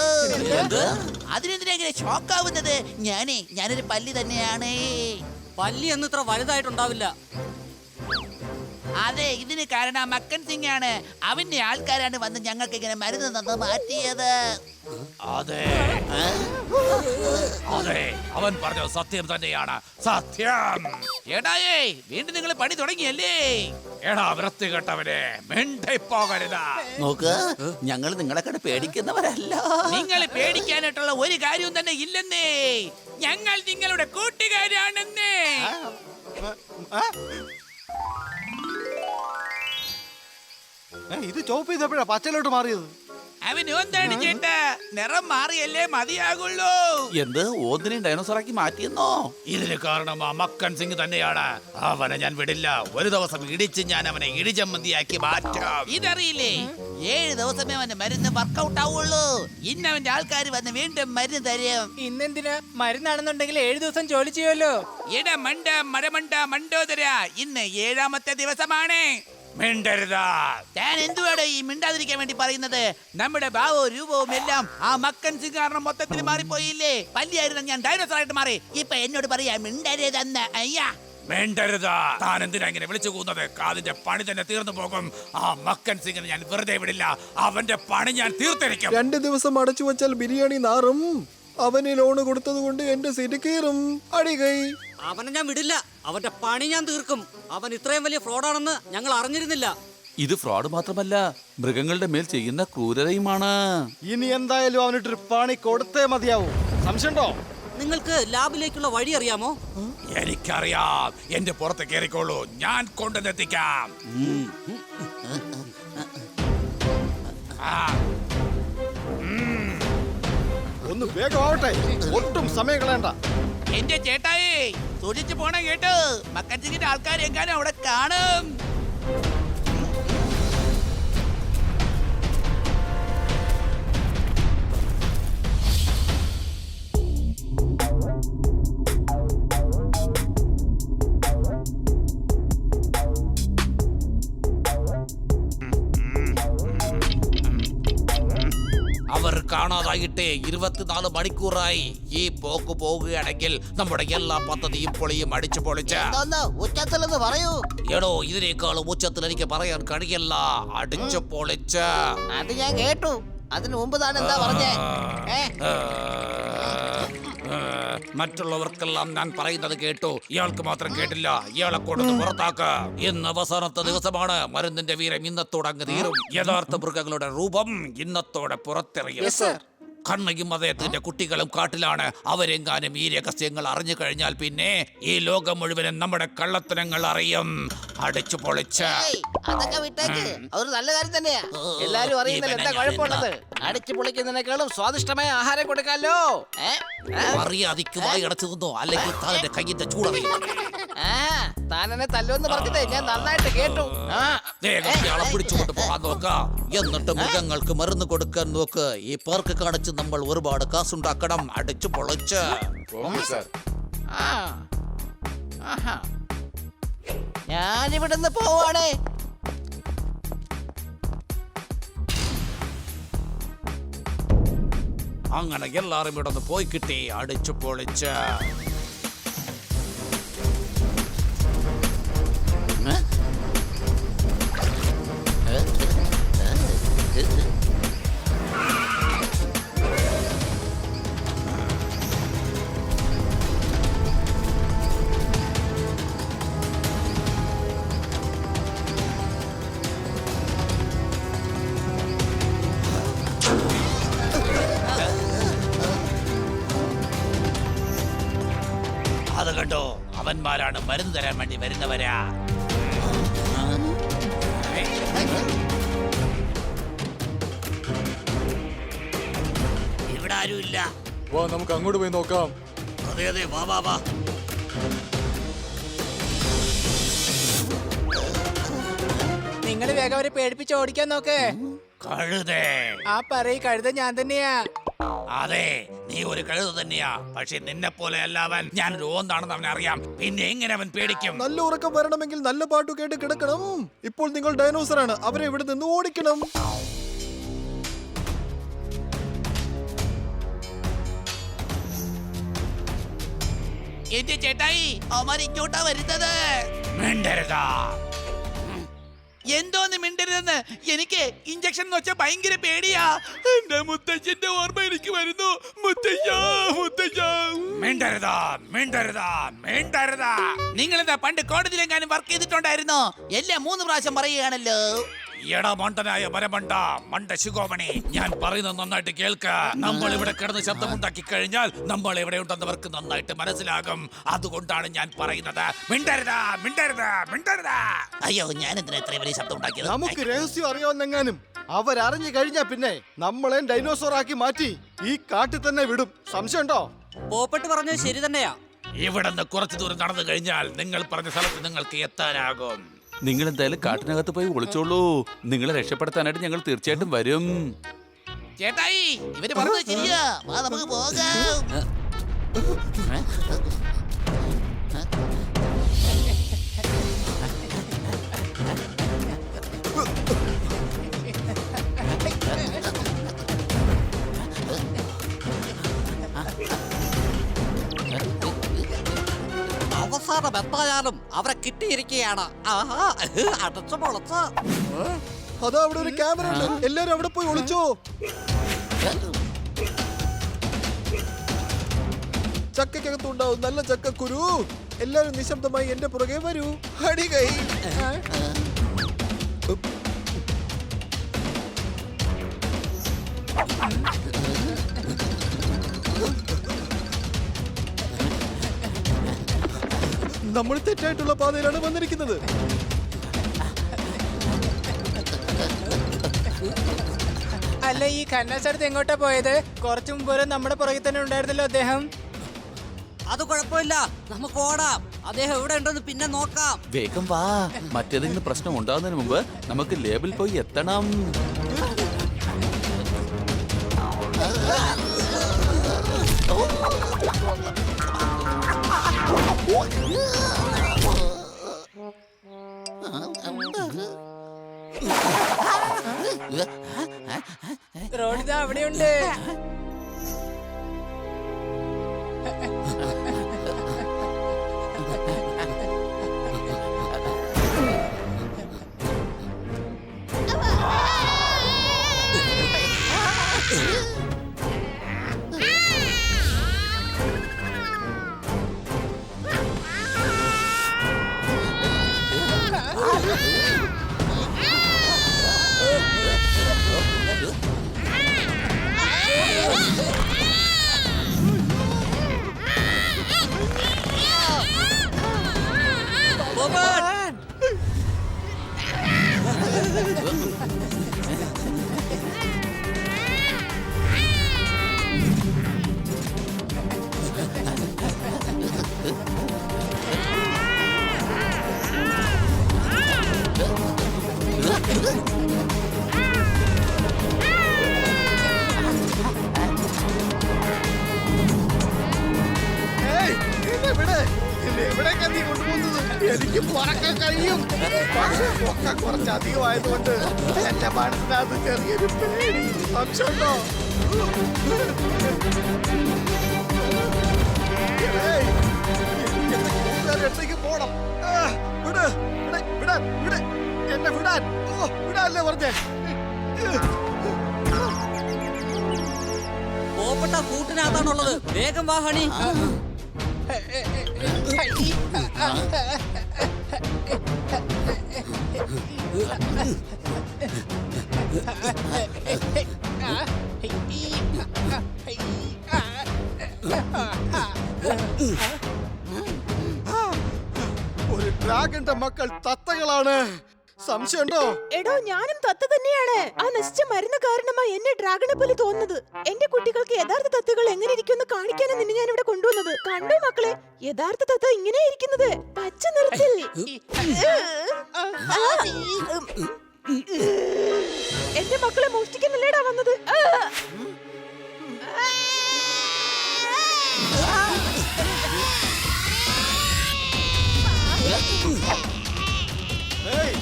അതിനെന്തിനാ ഇങ്ങനെ ഷോക്കാവുന്നത്? ഞാനൊരു പല്ലി തന്നെയാണ്. പല്ലി എന്ന് ഇത്ര വലുതായിട്ടുണ്ടാവില്ല. അതെ, ഇതിന് കാരണം മക്കൻ സിംഗ് ആണ്. അവന്റെ ആൾക്കാരാണ് വന്ന് ഞങ്ങൾക്ക് ഇങ്ങനെ മരുന്ന് തന്ന് മാറ്റിയത്. അതെ അതെ, അവൻ പറഞ്ഞത് സത്യം തന്നെയാണ്. സത്യം. ഏടായേ, വീണ്ടും നിങ്ങൾ പണി തുടങ്ങിയല്ലേ? എടാ വൃത്തികെട്ടവനെ, മിണ്ടി പോകരുത്. നോക്ക്, ഞങ്ങൾ നിങ്ങളെ കണ്ട് പേടിക്കുന്നവരല്ല. നിങ്ങൾ പേടിക്കാനായിട്ടുള്ള ഒരു കാര്യവും തന്നെ ഇല്ലെന്നേ. ഞങ്ങൾ നിങ്ങളുടെ കൂട്ടുകാരാണെന്നേ. ഇത് ചോപ്പ് ചെയ്തപ്പോഴാ പച്ചലോട്ട് മാറിയത്. അവൻ എന്താണ് ചേട്ടാ, നിറം മാറിയല്ലേ മതിയാകുള്ളൂ. എന്ത് ഓന്തിനെയും ഡൈനോസറാക്കി മാറ്റിയെന്നോ? ഇതിന് കാരണം ആ മക്കൻ സിംഗ് തന്നെയാണ്. അവനെ ഞാൻ വിടില്ല. ഒരു ദിവസം ഇടിച്ച് ഞാൻ അവനെ ഇടിചമ്മന്തിയാക്കി മാറ്റാം. ഇതറിയില്ലേ, 7 ദിവസമേ അവന്റെ മരുന്ന് വർക്കൗട്ട് ആവുള്ളൂ. ഇന്ന് അവന്റെ ആൾക്കാർ വന്ന് വീണ്ടും മരുന്ന് തരും. ഇന്നെന്തിനാ? മരുന്നാണെന്നുണ്ടെങ്കിൽ 7 ദിവസം ജോലി ചെയ്യുമല്ലോ. ഇട മണ്ട മരമണ്ട മണ്ടോദര, ഇന്ന് 7ാമത്തെ ദിവസമാണ്. മിണ്ടരുത്. ഞാൻ എന്തുവാടോ ഈ മിണ്ടാതിരിക്കാൻ വേണ്ടി പറയുന്നത്? നമ്മുടെ ഭാവവും രൂപവും എല്ലാം ആ മക്കൻ സിംഗ് കാരണം മൊത്തത്തിൽ മാറിപ്പോയില്ലേ? പല്ലിയായിരുന്ന ഞാൻ ഡൈനോസറായിട്ട് മാറി. ഇപ്പൊ എന്നോട് പറയാ മിണ്ടരുതെന്ന്. അയ്യാ, മിണ്ടരുത്. താൻ എന്തിനാ ഇങ്ങനെ വിളിച്ചു കൂന്നത്? കാതിന്റെ പണി തന്നെ തീർന്നു പോകും. ആ മക്കൻ സിംഗിനെ ഞാൻ വെറുതെ വിടില്ല. അവന്റെ പണി ഞാൻ തീർത്തിരിക്കും. 2 ദിവസം അടച്ചു വച്ചാൽ ബിരിയാണി നാറും. അവന് ലോണ് കൊടുത്തത് കൊണ്ട് എന്റെ സിരി കീറും. അടി കൈ. അവനെ ഞാൻ വിടില്ല. അവന്റെ പണി ഞാൻ തീർക്കും. അവൻ ഇത്രയും വലിയ ഫ്രോഡാണെന്ന് ഞങ്ങൾ അറിഞ്ഞിരുന്നില്ല. ഇത് ഫ്രോഡ് മാത്രമല്ല, മൃഗങ്ങളുടെ മേൽ ചെയ്യുന്ന ക്രൂരതയുമാണ്. ഇനി എന്തായാലും അവനിട്ടൊരു പണി കൊടുത്തേ മതിയാവൂ. സംശയമുണ്ടോ? നിങ്ങൾക്ക് ലാബിലേക്കുള്ള വഴി അറിയാമോ? എനിക്കറിയാം. എന്റെ പുറത്ത് കയറിക്കോളൂ, ഞാൻ കൊണ്ടുവന്നെത്തിക്കാം. ഒന്ന് വേഗമാവട്ടെ, ഒട്ടും സമയം കളയണ്ട. എന്റെ ചേട്ടായി സൂക്ഷിച്ചു പോണ കേട്ടോ. മക്കൻ സിംഗിന്റെ ആൾക്കാർ എങ്ങാനും അവിടെ കാണും. അവർ കാണാതായി നാളായിട്ടേ 24 മണിക്കൂറായി. ഈ പോക്ക് പോവുകയാണെങ്കിൽ നമ്മുടെ എല്ലാ പദ്ധതിയും പൊളിയും അടിച്ചു പൊളിച്ച്. എന്തോന്ന് ഉച്ചത്തിലെന്ന് പറയൂ. എടോ, ഇതിനേക്കാളും ഉച്ചത്തിൽ എനിക്ക് പറയാൻ കഴിയില്ല. അടിച്ചു പൊളിച്ച്. അത് ഞാൻ കേട്ടു. അതിനു മുമ്പ് താൻ എന്താ പറഞ്ഞേ? മറ്റുള്ളവർക്കെല്ലാം ഞാൻ പറയുന്നത് കേട്ടു, ഇയാൾക്ക് മാത്രം കേട്ടില്ല. ഇയാളെ കൊണ്ടു പുറത്താക്ക. ഇന്ന് അവസാനത്തെ ദിവസമാണ്. മരുന്നിന്റെ വീരം ഇന്നത്തോടെ അങ്ങ് തീരും. യഥാർത്ഥ മൃഗങ്ങളുടെ രൂപം ഇന്നത്തോടെ പുറത്തെറിയും. കണ്ണയും അദ്ദേഹത്തിന്റെ കുട്ടികളും കാട്ടിലാണ്. അവരെങ്ങാനും ഈ രഹസ്യങ്ങൾ അറിഞ്ഞു കഴിഞ്ഞാൽ പിന്നെ ഈ ലോകം മുഴുവനും നമ്മുടെ കള്ളത്തരങ്ങൾ അറിയും. അടിച്ചു പൊളിച്ച്. അതൊക്കെ വിട്ടേക്ക്. അതൊരു നല്ല കാര്യം തന്നെയാ. എല്ലാരും അറിയുന്നതിൽ എന്താ കുഴപ്പമുള്ളത്? അടിച്ചു പൊളിക്കുന്നതിനേക്കാളും സ്വാദിഷ്ടമായ ആഹാരം കൊടുക്കാലോ. അറിയാതിക്കുമായി അടച്ചു നിന്നോ, അല്ലെങ്കിൽ താന്റെ കയ്യിന്റെ ചൂടറിയും. താനെന്നെ തല്ലുവെന്ന് പറഞ്ഞിട്ടേ ഞാൻ നന്നായിട്ട് കേട്ടു. വേഗം പിടിച്ചുകൊണ്ട് പോകാൻ നോക്ക. എന്നിട്ട് മൃഗങ്ങൾക്ക് മരുന്ന് കൊടുക്കാൻ നോക്ക്. ഈ പാർക്ക് കാണിച്ച് നമ്മൾ ഒരുപാട് കാശുണ്ടാക്കണം. അടിച്ചു പൊളിച്ച്. ഞാനിവിടുന്ന് പോവാണേ. അങ്ങനെ എല്ലാരും ഇവിടെ നിന്ന് പോയി കിട്ടി. അടിച്ചു പൊളിച്ച്. അത് കണ്ടോ, അവന്മാരാണ് മരുന്ന് തരാൻ വേണ്ടി വരുന്നവരാ. ഇവിടെ ആരും ഇല്ല. വാ, നമുക്ക് അങ്ങോട്ട് പോയി നോക്കാം. അതെ അതെ, വാ വാ വാ. നിങ്ങൾ വേഗം അവരെ പേടിപ്പിച്ച് ഓടിക്കാൻ നോക്ക്. കഴുതേ. ആ പറയ്, കഴുത ഞാൻ തന്നെയാ. അതെ, നീ ഒരു കഴുത തന്നെയാ. പക്ഷെ നിന്നെ പോലെ അല്ല അവൻ. ഞാനൊരു ഓന്താണെന്ന് അവൻ അറിയാം. പിന്നെ എങ്ങനെ അവൻ പേടിക്കും? നല്ല ഉറക്കം വരണമെങ്കിൽ നല്ല പാട്ടു കേട്ട് കിടക്കണം. ഇപ്പോൾ നിങ്ങൾ ഡൈനോസർ ആണ്. അവരെ ഇവിടെ നിന്ന് ഓടിക്കണം. എന്റെ ചേട്ടായി, അവന്മാർ ഇങ്ങോട്ടാ വരുന്നത്. മിണ്ടരുതാ. എന്തോന്ന് മിണ്ടരുതെന്ന്? എനിക്ക് ഇഞ്ചക്ഷൻ എന്ന് വെച്ചാൽ ഭയങ്കര പേടിയാ. എന്റെ മുത്തച്ഛന്റെ ഓർമ്മ എനിക്ക് വരുന്നു. മുത്തച്ഛ, മുത്തച്ഛ. മിണ്ടരുതാ, മിണ്ടരുതാ, മിണ്ടരുതാ. നിങ്ങളെന്താ പണ്ട് കോടതിയിലെങ്ങാനും വർക്ക് ചെയ്തിട്ടുണ്ടായിരുന്നോ? എല്ലാം 3 പ്രാവശ്യം പറയുകയാണല്ലോ. എടാ മണ്ടനായ മരമണ്ട, മണ്ട ശിഖോമണി, ഞാൻ പറയുന്നത് നന്നായിട്ട് കേൾക്ക. നമ്മൾ ഇവിടെ കിടന്ന് ശബ്ദമുണ്ടാക്കി കഴിഞ്ഞാൽ നമ്മൾ എവിടെ ഉണ്ടെന്നവർക്ക് നന്നായിട്ട് മനസ്സിലാകും. അതുകൊണ്ടാണ് ഞാൻ പറയുന്നത്. മിണ്ടരുതാ, മിണ്ടരുതാ, മിണ്ടരുതാ. അയ്യോ, ഞാൻ എന്തിനാ ഇത്രയും വലിയ ശബ്ദം ഉണ്ടാക്കിയത്? നമുക്ക് രഹസ്യം അറിയാവുന്നെങ്ങാനും അവരറിഞ്ഞു കഴിഞ്ഞാ പിന്നെ നമ്മളെ ഡൈനോസർ ആക്കി മാറ്റി ഈ കാട്ടിൽ തന്നെ വിടും. സംശയമുണ്ടോ? പോപ്പട്ട് പറഞ്ഞത് ശരി തന്നെയാ. ഇവിടെ നിന്ന് കുറച്ചു ദൂരം നടന്നു കഴിഞ്ഞാൽ നിങ്ങൾ പറഞ്ഞ സ്ഥലത്ത് നിങ്ങൾക്ക് എത്താനാകും. നിങ്ങൾ എന്തായാലും കാട്ടിനകത്ത് പോയി ഒളിച്ചോളൂ. നിങ്ങളെ രക്ഷപ്പെടുത്താനായിട്ട് ഞങ്ങൾ തീർച്ചയായിട്ടും വരും. ചേട്ടായി, ഇവര് പറഞ്ഞത് ശരിയാ. വാ, നമുക്ക് പോകാം. അവസാനം എത്തായാലും അവരെ കിട്ടിയിരിക്കുകയാണ്. ആഹാ, അടച്ചു പൊളച്ച്. അതാ അവിടെ ഒരു ക്യാമറ ഉണ്ട്. എല്ലാരും അവിടെ പോയി ഒളിച്ചോ. ചക്കക്കകത്തുണ്ടാവും നല്ല ചക്കക്കുരു. എല്ലാരും നിശബ്ദമായി എന്റെ പുറകെ വരൂ. അടികൈ. നമ്മൾ തെറ്റായിട്ടുള്ള പാതയിലാണ് വന്നിരിക്കുന്നത്. അല്ല, ഈ കന്നാസടുത്ത് എങ്ങോട്ടാ പോയത്? കുറച്ചു മുമ്പ് വരെ നമ്മുടെ പുറകിൽ തന്നെ ഉണ്ടായിരുന്നല്ലോ അദ്ദേഹം. അത് കുഴപ്പമില്ല, നമുക്ക് ഓടാം. അദ്ദേഹം എവിടെ ഉണ്ടെന്ന് പിന്നെ നോക്കാം. വേഗം വാ. മറ്റേതെങ്കിലും പ്രശ്നം ഉണ്ടാകുന്നതിന് മുമ്പ് നമുക്ക് ലേബിൽ പോയി എത്തണം. റോഡിതാ അവിടെയുണ്ട്. ബോബൻ! ഏയ്, എന്നെ വിട്. എന്നെ എവിടേക്കാ നീ കൊണ്ടുപോകുന്നത്? എനിക്ക് പറക്കാൻ കഴിയും, പക്ഷേ ഒക്കെ കുറച്ച് അധികമായതുകൊണ്ട് എന്റെ മനസ്സിനകത്ത് ചെറിയൊരു പേടി. സംശയമുണ്ടോ? ഏയ്, എനിക്ക് എന്റെ കൂട്ടുകാരുടെ അടുത്തേക്ക് പോണം. വിട്, വിട്, വിടാൻ, വിട്. എന്നെ വിടാൻ. ഓ, വിടാനല്ലേ പറഞ്ഞേ? പോപ്പട്ട കൂട്ടിനകത്താണുള്ളത്. വേഗം വാ ഹണി. ഒരു ഡ്രാഗന്റെ മക്കൾ തത്തകളാണ്. സംശയമുണ്ടോ? എടോ ഞാനും തത്ത തന്നെയാണ്. ആ നശിച്ച മരുന്ന് കാരണമായി എന്നെ ഡ്രാഗനെ പോലെ തോന്നുന്നത്. എന്റെ കുട്ടികൾക്ക് യഥാർത്ഥ തത്തകൾ എങ്ങനെ ഇരിക്കുമെന്ന് കാണിക്കാനാണ് നിന്നെ ഞാൻ ഇവിടെ കൊണ്ടുവന്നത്. കണ്ടോ മക്കളെ, യഥാർത്ഥ തത്ത ഇങ്ങനെ ഇരിക്കുന്നത്, പച്ച നിറത്തിൽ. എന്റെ മക്കളെ മോഷ്ടിക്കാനല്ലേടാ വന്നത്? ഏയ്,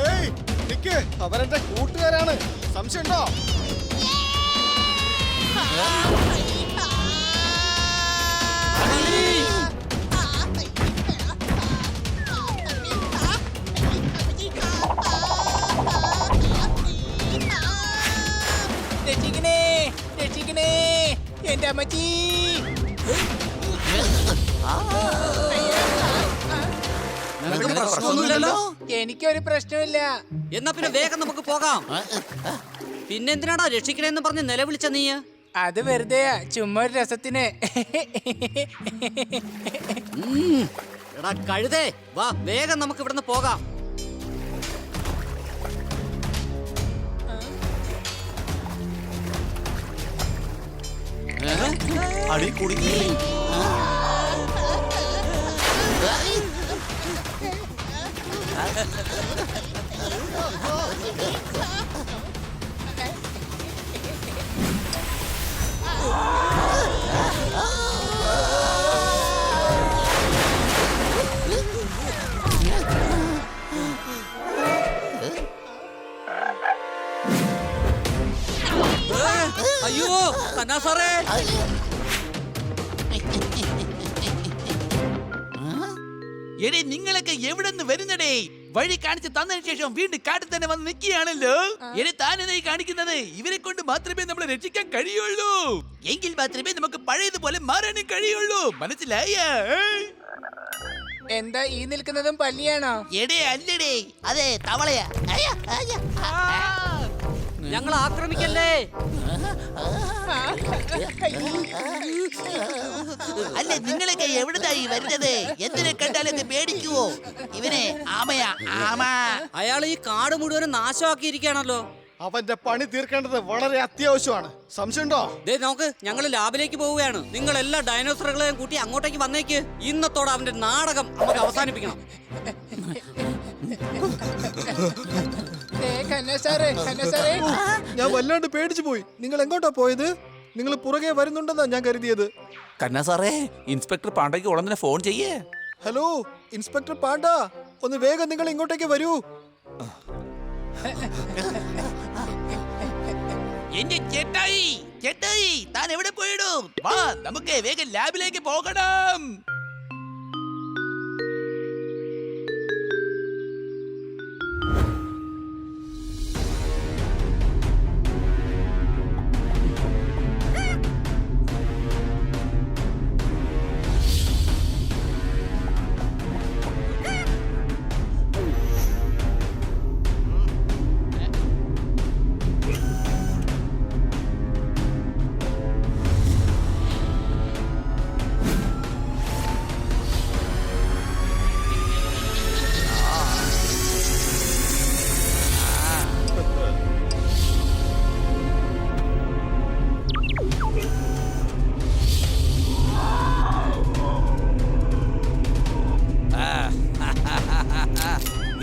ഏയ്, നിക്ക്. അവരെന്റെ കൂട്ടുകാരാണ്. സംശയമുണ്ടോ? രക്ഷിക്കണേ, രക്ഷിക്കണേ, എന്റെ അമ്മച്ചി. പ്രശ്നമൊന്നുമില്ലല്ലോ. എനിക്കൊരു പ്രശ്നമില്ല. എന്നാ പിന്നെ വേഗം നമുക്ക് പോകാം. പിന്നെന്തിനാടാ രക്ഷിക്കണേന്ന് പറഞ്ഞ് നിലവിളിച്ച നീ? അത് വെറുതെയാ, ചുമ്മാ ഒരു രസത്തിന്. എടാ കഴുതേ, വാ വേഗം നമുക്ക് ഇവിടുന്ന് പോകാം. അടി കുടുങ്ങി. അയ്യോ കന്നാ സാറേ, എടേ നിങ്ങളൊക്കെ എവിടെ നിന്ന് വരുന്നടേ? വഴി കാണിച്ച് തന്നതിന് ശേഷം വീണ്ടും കാട്ടിൽ തന്നെ വന്ന് നിൽക്കുകയാണല്ലോ. എന്നെ താനെന്നായി കാണിക്കുന്നത്? ഇവരെ കൊണ്ട് മാത്രമേ നമ്മളെ രക്ഷിക്കാൻ കഴിയുള്ളൂ. എങ്കിൽ മാത്രമേ നമുക്ക് പഴയതുപോലെ മാറാനും കഴിയുള്ളൂ. മനസ്സിലായ? എന്താ ഈ നിൽക്കുന്നതും പല്ലിയാണോ? എടേ അല്ലടേ, അതെ തവളയാ. ഞങ്ങൾ ആക്രമിക്കല്ലേ. അല്ലേ നിങ്ങളൊക്കെ എവിടുന്നായി വരുന്നത്? എന്തിനെ കണ്ടാലൊക്കെ പേടിക്കുവോ? ഇവനെ ആമയാ, ആമ. അയാൾ ഈ കാട് മുഴുവനും നാശമാക്കിയിരിക്കുകയാണല്ലോ. അവന്റെ പണി തീർക്കേണ്ടത് വളരെ അത്യാവശ്യമാണ്. സംശയമുണ്ടോ? ദേ നോക്ക്, ഞങ്ങൾ ലാബിലേക്ക് പോവുകയാണ്. നിങ്ങൾ എല്ലാ ഡൈനോസറുകളെയും കൂട്ടി അങ്ങോട്ടേക്ക് വന്നേക്ക്. ഇന്നത്തോടെ അവന്റെ നാടകം നമുക്ക് അവസാനിപ്പിക്കണം. കന്നാ സാറേ, കന്നാ സാറേ. ഞാൻ വല്ലാണ്ട് പേടിച്ചു പോയി. നിങ്ങൾ എങ്ങോട്ടാ പോയത്? നിങ്ങൾ പുറകെ വരുന്നുണ്ടെന്നാ ഞാൻ കരുതിയത്. കന്നാ സാറേ, ഇൻസ്പെക്ടർ പാണ്ഡയ്ക്ക് ഉടൻ തന്നെ ഫോൺ ചെയ്യേ. ഹലോ ഇൻസ്പെക്ടർ പാണ്ഡ, ഒന്ന് വേഗം നിങ്ങൾ ഇങ്ങോട്ടേക്ക് വരൂ. എന്റെ ചേട്ടായി, ചേട്ടായി താൻ എവിടെ പോയിടും? വാ നമുക്ക് വേഗം ലാബിലേക്ക് പോകണം.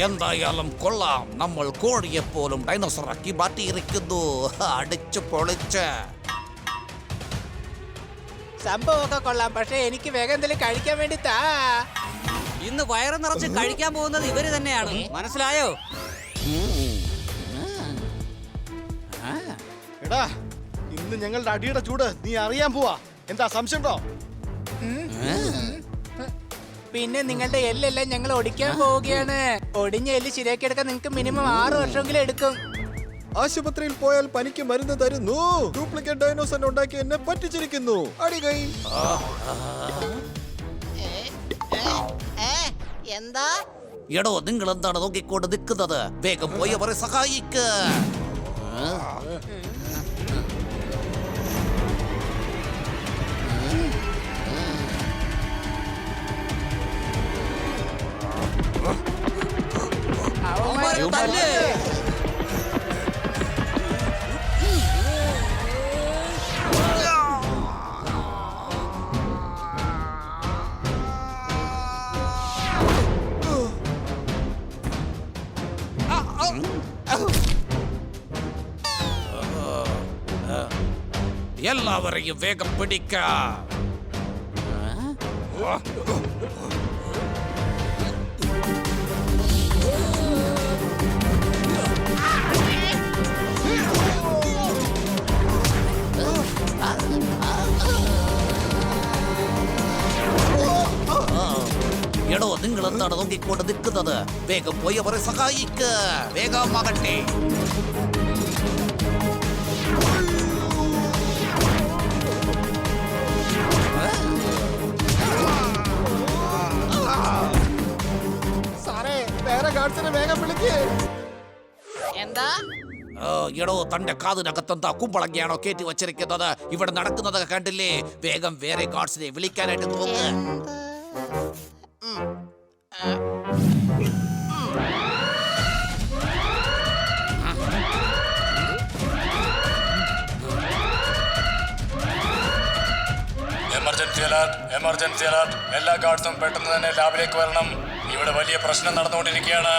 എന്തായാലും കൊള്ളാം, നമ്മൾ കോഴിയെപ്പോലും ഡൈനോസറാക്കി മാറ്റിയിരിക്കുന്നു. അടിച്ചു പൊളിച്ച്. സംഭവമൊക്കെ കൊള്ളാം, പക്ഷെ എനിക്ക് വേഗം എന്തെങ്കിലും കഴിക്കാൻ വേണ്ടി താ. ഇന്ന് വയറ് നിറച്ച് കഴിക്കാൻ പോകുന്നത് ഇവര് തന്നെയാണ്, മനസ്സിലായോ? എടാ ഇന്ന് ഞങ്ങളുടെ അടിയുടെ ചൂട് നീ അറിയാൻ പോവാ. എന്താ സംശയമുണ്ടോ? പിന്നെ നിങ്ങളുടെ എല്ലെല്ലാം ഞങ്ങൾ ഒടിക്കാൻ പോവുകയാണ്. ഒടിഞ്ഞ എല്ല് ശരിയാക്കി എടുക്കാൻ നിങ്ങൾക്ക് മിനിമം 6 വർഷമെങ്കിലും എടുക്കും. ആശുപത്രിയിൽ പോയാൽ പനിക്ക് മരുന്ന് തരുന്നു. ഡ്യൂപ്ലിക്കേറ്റ് ഡൈനോസർ ഉണ്ടാക്കി എന്നെ പറ്റിച്ചിരിക്കുന്നു. അടി കൈ. എന്താ എടോ, നിങ്ങൾ എന്താണ് നോക്കിക്കൊണ്ട് നിൽക്കുന്നത്? വേഗം പോയി അവരെ സഹായിക്ക്. അവന്മാരെ തല്ല്. എല്ലാവരെയും വേഗം പിടിക്ക. എടോ, നിങ്ങൾ എന്താണ് നോക്കിക്കൊണ്ട് നിൽക്കുന്നത്? വേഗം പോയി അവരെ സഹായിക്ക്. വേഗമാകട്ടെ. സാറേ വേറെ ഗാർഡ്സിനെ വേഗം വിളിക്ക്. എന്താ എടോ, തന്റെ കാതിനകത്തെന്താ കുമ്പളങ്ങിയാണോ കയറ്റി വച്ചിരിക്കുന്നത്? ഇവിടെ നടക്കുന്നത് കണ്ടില്ലേ? വേഗം വേറെ ഗാർഡ്സിനെ വിളിക്കാനായിട്ട് നോക്ക്. Emergency alert. എല്ലാ ഗാർഡ്സും പെട്ടെന്ന് തന്നെ ലാബിലേക്ക് വരണം. ഇവിടെ വലിയ പ്രശ്നം നടന്നുകൊണ്ടിരിക്കുകയാണ്.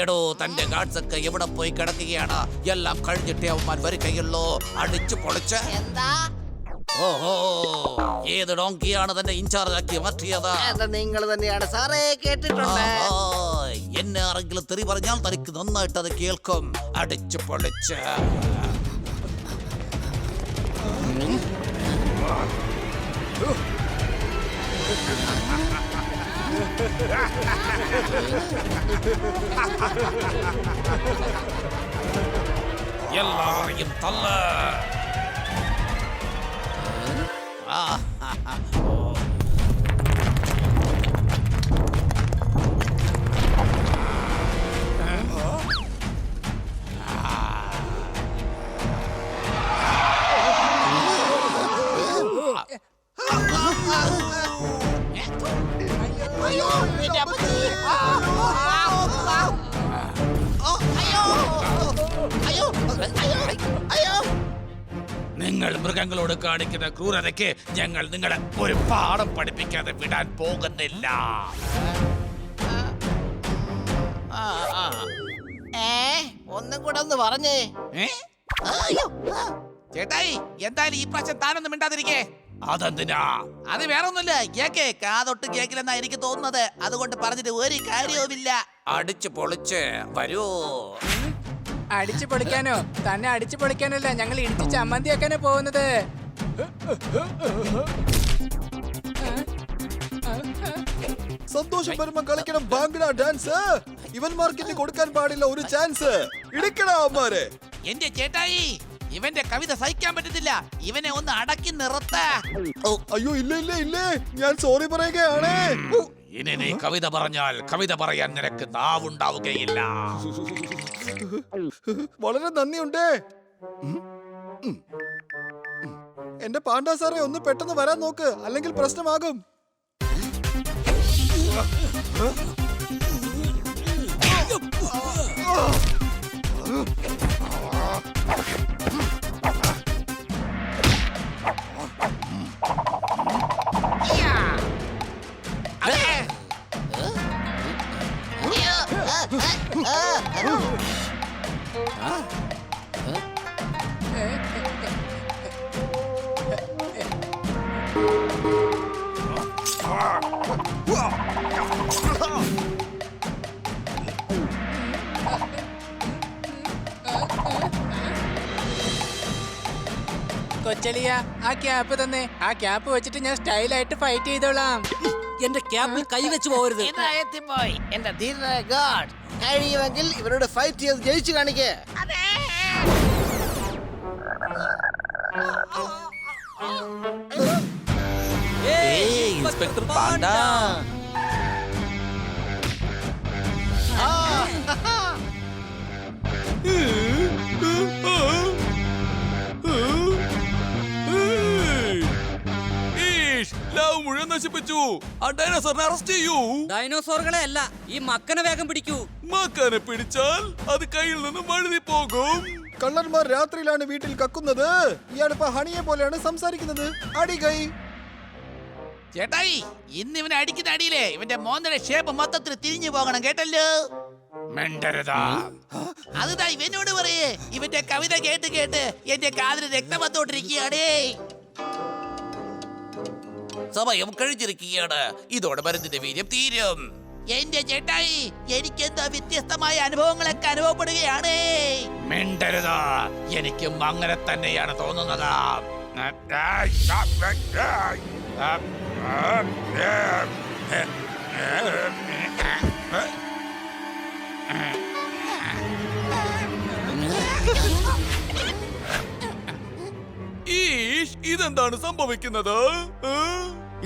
എടോ, തന്റെ ഗാർഡ്സ് ഒക്കെ എവിടെ പോയി കിടക്കുകയാണ്? എല്ലാം കഴിഞ്ഞിട്ടേ അവന്മാർ വരികയുള്ളൂ. അടിച്ചു പൊളിച്ച്. എന്താ ഓഹോ, ഏത് ഡോങ്കിയാണ് തന്നെ ഇൻചാർജ് ആക്കി മാറ്റിയത്? നിങ്ങൾ തന്നെയാണ് സാറേ, കേട്ടിട്ടുണ്ട്. എന്നെ ആരെങ്കിലും തെറി പറഞ്ഞാൽ തനിക്ക് നന്നായിട്ട് അത് കേൾക്കും. അടിച്ചു പൊളിച്ച്. എല്ലാവരെയും തല്ല. അയ്യോ എന്റെ അപ്പച്ചി. അയ്യോ അയ്യോ അയ്യോ അയ്യോ. നിങ്ങൾ മൃഗങ്ങളോട് കാണിക്കുന്ന ക്രൂരതയ്ക്ക് ഞങ്ങൾ നിങ്ങളെ ഒരു പാഠം പഠിപ്പിക്കാതെ വിടാൻ പോകുന്നില്ല. ഒന്നും കൂടെ ഒന്ന് പറഞ്ഞേ. ചേട്ടായി എന്തായാലും ഈ പ്രാവശ്യം താനൊന്നും മിണ്ടാതിരിക്കേ. അതെന്തിനാ? അത് വേറെ ഒന്നുമില്ല, കേക്ക് കാതൊട്ട് കേക്കില്ലെന്നാ എനിക്ക് തോന്നുന്നത്. അതുകൊണ്ട് പറഞ്ഞിട്ട് ഒരു കാര്യവുമില്ല. അടിച്ചു പൊളിച്ച് വരൂ. അടിച്ചു പൊളിക്കാനോ? തന്നെ അടിച്ചു പൊളിക്കാനല്ല, ഞങ്ങൾ ഇടിച്ച് ചമ്മന്തിയാക്കാനാ പോകുന്നത്. സന്തോഷം വരുമ്പോ കളിക്കണം ബാംഗ്ല ഡാൻസ്. ഇവന്മാർക്ക് കൊടുക്കാൻ പാടില്ല ഒരു ചാൻസ്. ഇടിക്കടാ അവന്മാരെ. എന്റെ ചേട്ടായി, ഇവന്റെ കവിത സഹിക്കാൻ പറ്റത്തില്ല. ഇവനെ ഒന്ന് അടക്കി നിർത്ത. അയ്യോ ഇല്ല ഇല്ല ഇല്ലേ, ഞാൻ സോറി പറയുകയാണ്. ഇനി നീ കവിത പറഞ്ഞാൽ കവിത പറയാൻ നിനക്ക് നാവുണ്ടാവുകയില്ല. വളരെ നന്ദിയുണ്ട്. എന്റെ പാണ്ഡാ സാറേ, ഒന്ന് പെട്ടെന്ന് വരാൻ നോക്ക്, അല്ലെങ്കിൽ പ്രശ്നമാകും. കൊച്ചലിയ, ആ ക്യാപ്പ് തന്നെ. ആ ക്യാപ്പ് വെച്ചിട്ട് ഞാൻ സ്റ്റൈലായിട്ട് ഫൈറ്റ് ചെയ്തോളാം. എന്റെ ക്യാപ്പിൽ കൈവച്ച് പോകരുത്. ഇതാ എത്തിപ്പോയി എന്റെ ധീരനായ ഗാഡ്. കഴിയുമെങ്കിൽ ഇവരോട് ഫൈറ്റ് ചെയ്ത് ജയിച്ചു കാണിക്കേ. ഇൻസ്പെക്ടർ പാണ്ഡ. മുഴുവൻ നശിപ്പിച്ചു. ആ ഡൈനോസറിനെ അറസ്റ്റ് ചെയ്യൂ. ഡൈനോസോറുകളെ അല്ല, ഈ മക്കനെ വേഗം പിടിക്കൂ. മക്കനെ പിടിച്ചാൽ അത് കയ്യിൽ നിന്നും വഴുതി പോകും. കള്ളന്മാർ രാത്രിയിലാണ് വീട്ടിൽ കക്കുന്നത്. ഇയാളിപ്പോ ഹണിയെ പോലെയാണ് സംസാരിക്കുന്നത്. അടി കൈ. ചേട്ടായി, ഇന്ന് ഇവനെ അടിക്കുന്ന അടിയിലെ ഇവന്റെ മോന്തയുടെ ഷേപ്പ് മൊത്തത്തിൽ തിരിഞ്ഞു പോകണം, കേട്ടല്ലോ. മിണ്ടരുതാ. അത് ഇവനോട് പറയേ. ഇവന്റെ കവിത കേട്ട് കേട്ട് എന്റെ കാതിൽ രക്തം വന്നോണ്ടിരിക്കുകയാണേ. സമയം കഴിഞ്ഞിരിക്കുകയാണ്. ഇതോടെ മരുന്നിന്റെ വീര്യം തീരും. എന്റെ ചേട്ടായി, എനിക്കെന്താ വ്യത്യസ്തമായ അനുഭവങ്ങളൊക്കെ അനുഭവപ്പെടുകയാണ്. മിണ്ടരുതാ. എനിക്കും അങ്ങനെ തന്നെയാണ് തോന്നുന്നത്. ഇതെന്താണ് സംഭവിക്കുന്നത്?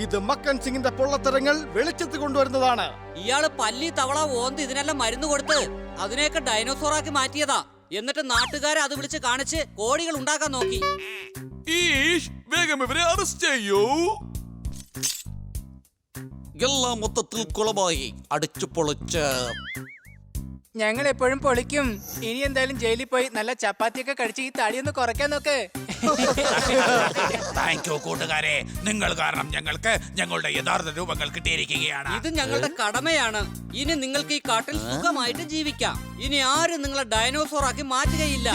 ഇത് മക്കൻ സിംഗിന്റെ പൊള്ളത്തരങ്ങൾ വെളിച്ചത്ത് കൊണ്ടുവരുന്നതാണ്. ഇയാള് പല്ലി, തവള, ഓന്ത് ഇതിനെല്ലാം മരുന്ന് കൊടുത്ത് അതിനെയൊക്കെ ഡൈനോസോറാക്കി മാറ്റിയതാ. എന്നിട്ട് നാട്ടുകാരെ അത് വിളിച്ച് കാണിച്ച് കോടികൾ ഉണ്ടാക്കാൻ നോക്കി. വേഗം ഇവരെ അറസ്റ്റ് ചെയ്യൂ. എല്ലാം മൊത്തത്തിൽ കുളമായി. അടിച്ചു പൊളിച്ച് ഞങ്ങൾ എപ്പോഴും പൊളിക്കും. ഇനി എന്തായാലും ജയിലിൽ പോയി നല്ല ചപ്പാത്തിയൊക്കെ കഴിച്ച് ഈ തടിയൊന്ന് കുറയ്ക്കാൻ നോക്ക്. താങ്ക് യു കൂട്ടുകാരെ. നിങ്ങൾ കാരണം ഞങ്ങൾക്ക് ഞങ്ങളുടെ യഥാർത്ഥ രൂപങ്ങൾ കിട്ടിയിരിക്കുകയാണ്. ഇത് ഞങ്ങളുടെ കടമയാണ്. ഇനി നിങ്ങൾക്ക് ഈ കാട്ടിൽ സുഖമായിട്ട് ജീവിക്കാം. ഇനി ആരും നിങ്ങളെ ഡൈനോസോറാക്കി മാറ്റുകയില്ല.